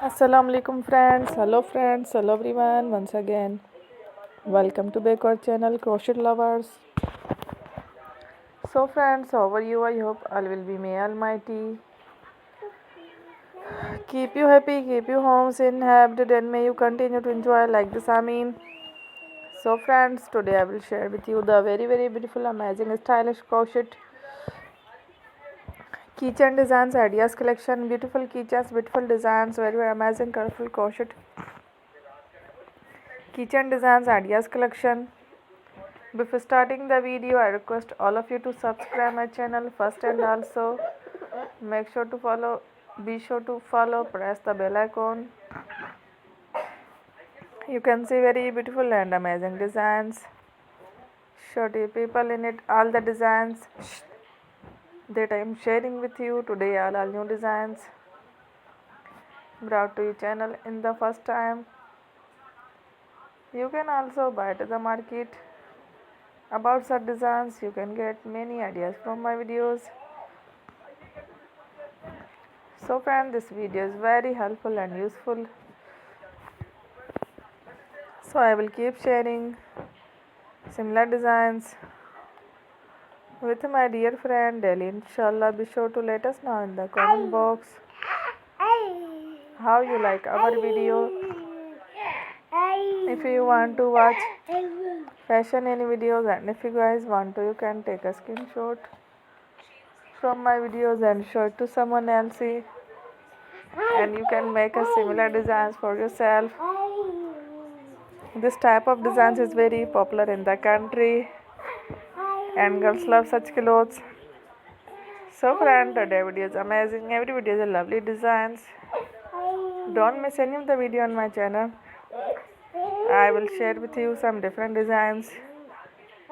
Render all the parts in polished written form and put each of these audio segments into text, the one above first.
Assalamu alaikum friends, hello everyone once again. Welcome to back our channel Crochet Lovers. So friends, how are you? I hope all will be may almighty. Keep you happy, keep you home in happy and may you continue to enjoy like this. So friends, today I will share with you the very beautiful, amazing, stylish crochet keychain designs ideas collection. Beautiful keychains, beautiful designs, very amazing, colorful crochet keychain designs ideas collection. Before starting the video, I request all of you to subscribe my channel first and also be sure to follow, press the bell icon. You can see very beautiful and amazing designs. Show to people in it all the designs that I am sharing with you today. All new designs brought to your channel in the first time. You can also buy to the market about such designs. You can get many ideas from my videos. So friends, this video is very helpful and useful. So I will keep sharing similar designs with my dear friend daily. Inshallah, be sure to let us know in the comment box how you like our video. If you want to watch fashion any videos, and if you guys want to, you can take a screenshot from my videos and show it to someone else, and you can make a similar designs for yourself. This type of designs is very popular in the country and girls love such clothes. So friend, today video is amazing. Every video is a lovely designs. Don't miss any of the video on my channel. I will share with you some different designs.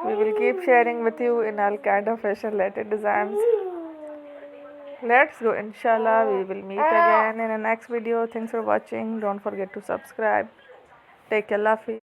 We will keep sharing with you in all kind of fashion related designs. Let's go. Inshallah, we will meet again in the next video. Thanks for watching. Don't forget to subscribe. Take care. Love you.